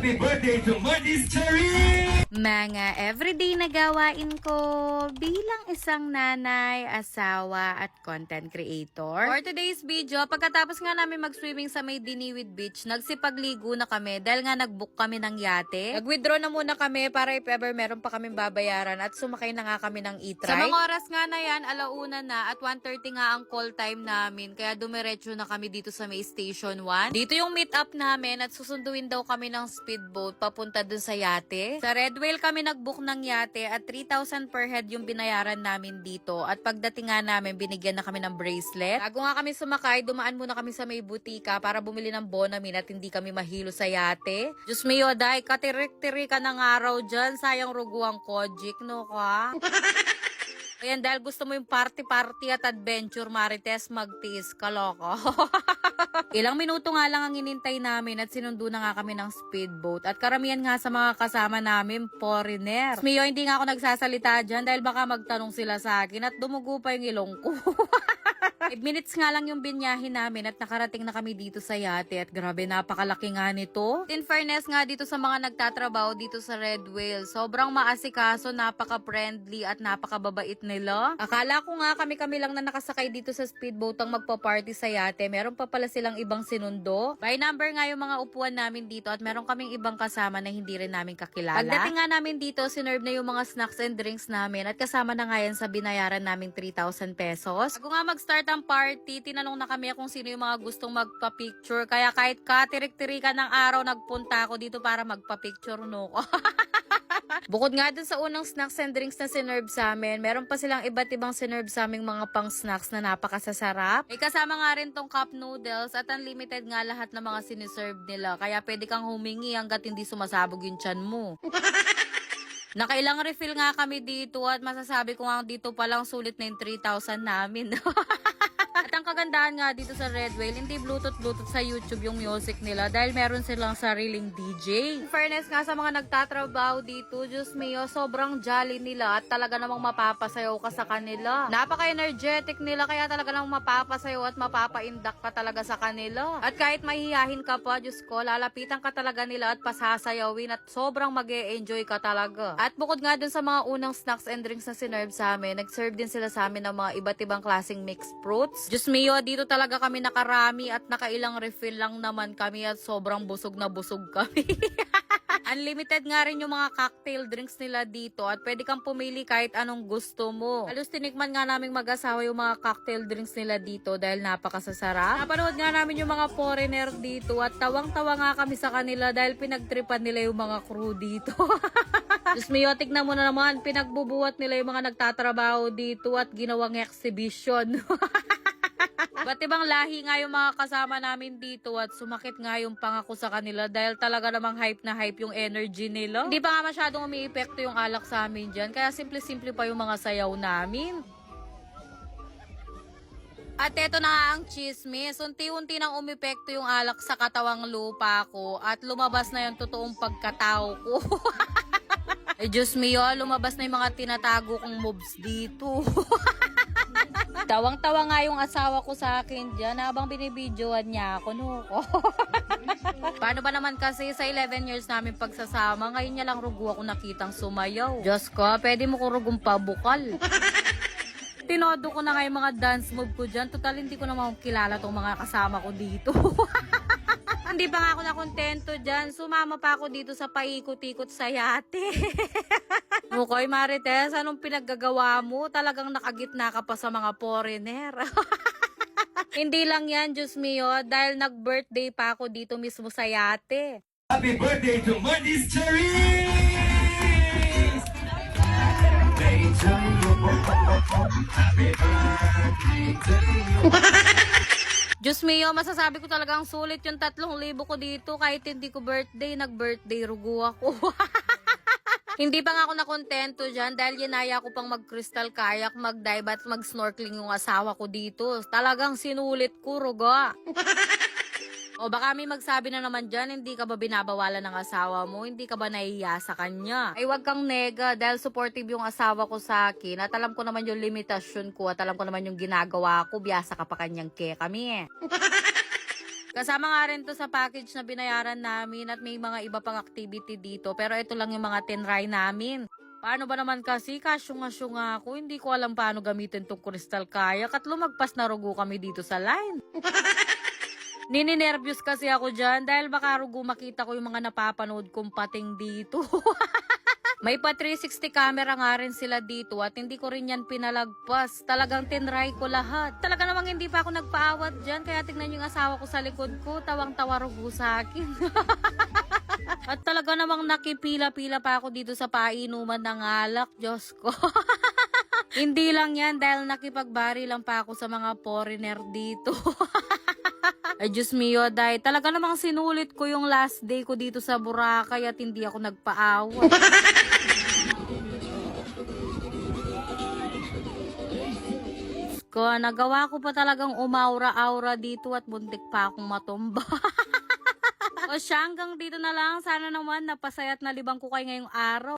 Happy birthday to Marty's Cherry! Mga everyday na gawain ko bilang isang nanay, asawa at content creator. For today's video, pagkatapos nga namin mag-swimming sa may Diniwid Beach, nagsipagligo na kami dahil nga nag-book kami ng yate. Nag-withdraw na muna kami para if ever meron pa kaming babayaran at sumakay na nga kami ng e-trike. Sa mga oras nga na yan, alauna na at 1:30 nga ang call time namin kaya dumiretso na kami dito sa may Station 1. Dito yung meet up namin at susunduin daw kami ng speedboat papunta dun sa yate. Sa Red Whale kami nag-book ng yate at 3,000 per head yung binayaran namin dito. At pagdating nga namin, binigyan na kami ng bracelet. Bago nga kami sumakay, dumaan muna kami sa may butika para bumili ng Bonamin at hindi kami mahilo sa yate. Diyos mio, day, katirik-tirik ka ng araw dyan. Sayang ruguang kojik, no ka? Ayan, dahil gusto mo yung party-party at adventure, Marites, magtiis ka, loko. Ilang minuto nga lang ang inintay namin at sinundo na nga kami ng speedboat. At karamihan nga sa mga kasama namin, foreigner. Miyo, hindi nga ako nagsasalita dyan dahil baka magtanong sila sa akin at dumugo pa yung ilong ko. 5 minutes nga lang yung binyahin namin at nakarating na kami dito sa yate at grabe napakalaki nga nito. In fairness nga dito sa mga nagtatrabaho dito sa Red Whale, sobrang maasikaso, napaka-friendly at napakababait nila. Akala ko nga kami-kami lang na nakasakay dito sa speedboat ang magpa-party sa yate. Meron pa pala silang ibang sinundo. By number nga yung mga upuan namin dito at meron kaming ibang kasama na hindi rin namin kakilala. Pagdating nga namin dito, sinerve na yung mga snacks and drinks namin at kasama na nga yan sa binayaran namin 3,000 pesos. Bago nga mag-start ang party, tinanong na kami kung sino yung mga gustong magpa-picture. Kaya kahit katirik-tirikan ng araw, nagpunta ako dito para magpa-picture, no? Bukod nga dun sa unang snacks and drinks na sinerve sa amin, meron pa silang iba't ibang sinerve sa aming mga pang snacks na napakasasarap. May kasama nga rin tong cup noodles at unlimited nga lahat ng mga siniserve nila. Kaya pwede kang humingi hanggat hindi sumasabog yung tiyan mo. Nakailang refill nga kami dito at masasabi ko nga dito palang sulit na yung 3,000 namin. At ang kagandahan nga dito sa Red Whale, hindi Bluetooth sa YouTube yung music nila dahil meron silang sariling DJ. In fairness nga sa mga nagtatrabaho dito, Diyos mio, sobrang jolly nila at talaga namang mapapasayaw ka sa kanila. Napaka-energetic nila kaya talaga namang mapapasayaw at mapapaindak ka talaga sa kanila. At kahit mahihayin ka pa, Diyos ko, lalapitan ka talaga nila at pasasayawin at sobrang mag-e-enjoy ka talaga. At bukod nga dun sa mga unang snacks and drinks na sinerve sa amin, nag-serve din sila sa amin ng mga iba't ibang klaseng mixed fruits. Diyos mio, dito talaga kami nakarami at nakailang refill lang naman kami at sobrang busog na busog kami. Unlimited nga rin yung mga cocktail drinks nila dito at pwede kang pumili kahit anong gusto mo. Halos tinikman nga naming mag-asawa yung mga cocktail drinks nila dito dahil napakasasarap. Napanood nga namin yung mga foreigner dito at tawang-tawa nga kami sa kanila dahil pinagtripan nila yung mga crew dito. Diyos mio, tignan mo na naman, pinagbubuhat nila yung mga nagtatrabaho dito at ginawang exhibition. Ba't ibang lahi nga yung mga kasama namin dito at sumakit nga yung pangako sa kanila dahil talaga namang hype na hype yung energy nila. Hindi pa nga masyadong umiepekto yung alak sa amin dyan kaya simple-simple pa yung mga sayaw namin. At eto na nga ang chismis, unti-unti nang umepekto yung alak sa katawang lupa ko at lumabas na yung totoong pagkatao ko. Eh Diyos mio, lumabas na yung mga tinatago kong moves dito. Tawang-tawa nga yung asawa ko sa akin dyan habang binibidyoan niya ako, no? Paano ba naman kasi sa 11 years namin pagsasama, ngayon niya lang rugo ako nakitang sumayaw. Diyos ko, pwede mo ko rugong pabukal. Tinodo ko na nga yung mga dance move ko dyan. Total, hindi ko naman kilala tong mga kasama ko dito. Hindi pa nga ako nakontento dyan. Sumama pa ako dito sa paikot-ikot sa yate. Mukoy Marites, anong pinaggagawa mo? Talagang nakagitna ka pa sa mga foreigner. Hindi lang yan, Diyos mio, dahil nag-birthday pa ako dito mismo sa yate. Happy birthday to Marty's Cherry! Happy birthday to you! Diyos mio, masasabi ko talagang sulit yung 3,000 ko dito kahit hindi ko birthday, nag-birthday rugo ako. Hindi pa nga ako nakontento dyan dahil ginaya ko pang mag-crystal kayak, mag-dive at mag-snorkeling yung asawa ko dito. Talagang sinulit ko, ruga. O baka may magsabi na naman dyan, hindi ka ba binabawalan ng asawa mo? Hindi ka ba nahihiya sa kanya? Ay wag kang nega dahil supportive yung asawa ko sa akin at alam ko naman yung limitasyon ko at alam ko naman yung ginagawa ko. Biyasa ka pa kanyang ke kami eh. Kasama nga rin to sa package na binayaran namin at may mga iba pang activity dito. Pero ito lang yung mga tinry namin. Paano ba naman kasi? Kasyunga-syunga ako. Hindi ko alam paano gamitin tong crystal kayak at lumagpas na rugo kami dito sa line. Nininervyos kasi ako dyan dahil baka rugo makita ko yung mga napapanood kong pating dito. May pa 360 camera nga rin sila dito at hindi ko rin yan pinalagpas. Talagang tinry ko lahat. Talaga namang hindi pa ako nagpaawat dyan kaya tingnan yung asawa ko sa likod ko. Tawang-tawa rugo sa akin. At talaga namang nakipila-pila pa ako dito sa painuman ng alak. Diyos ko. Hindi lang yan dahil nakipagbari lang pa ako sa mga foreigner dito. Ay, Diyos mio, day. Talaga namang sinulit ko yung last day ko dito sa Boracay at hindi ako nagpaawa. Ko, nagawa ko pa talagang umaura-aura dito at buntik pa akong matumba. O siya, hanggang dito na lang. Sana naman napasaya at nalibang ko kayo ngayong araw.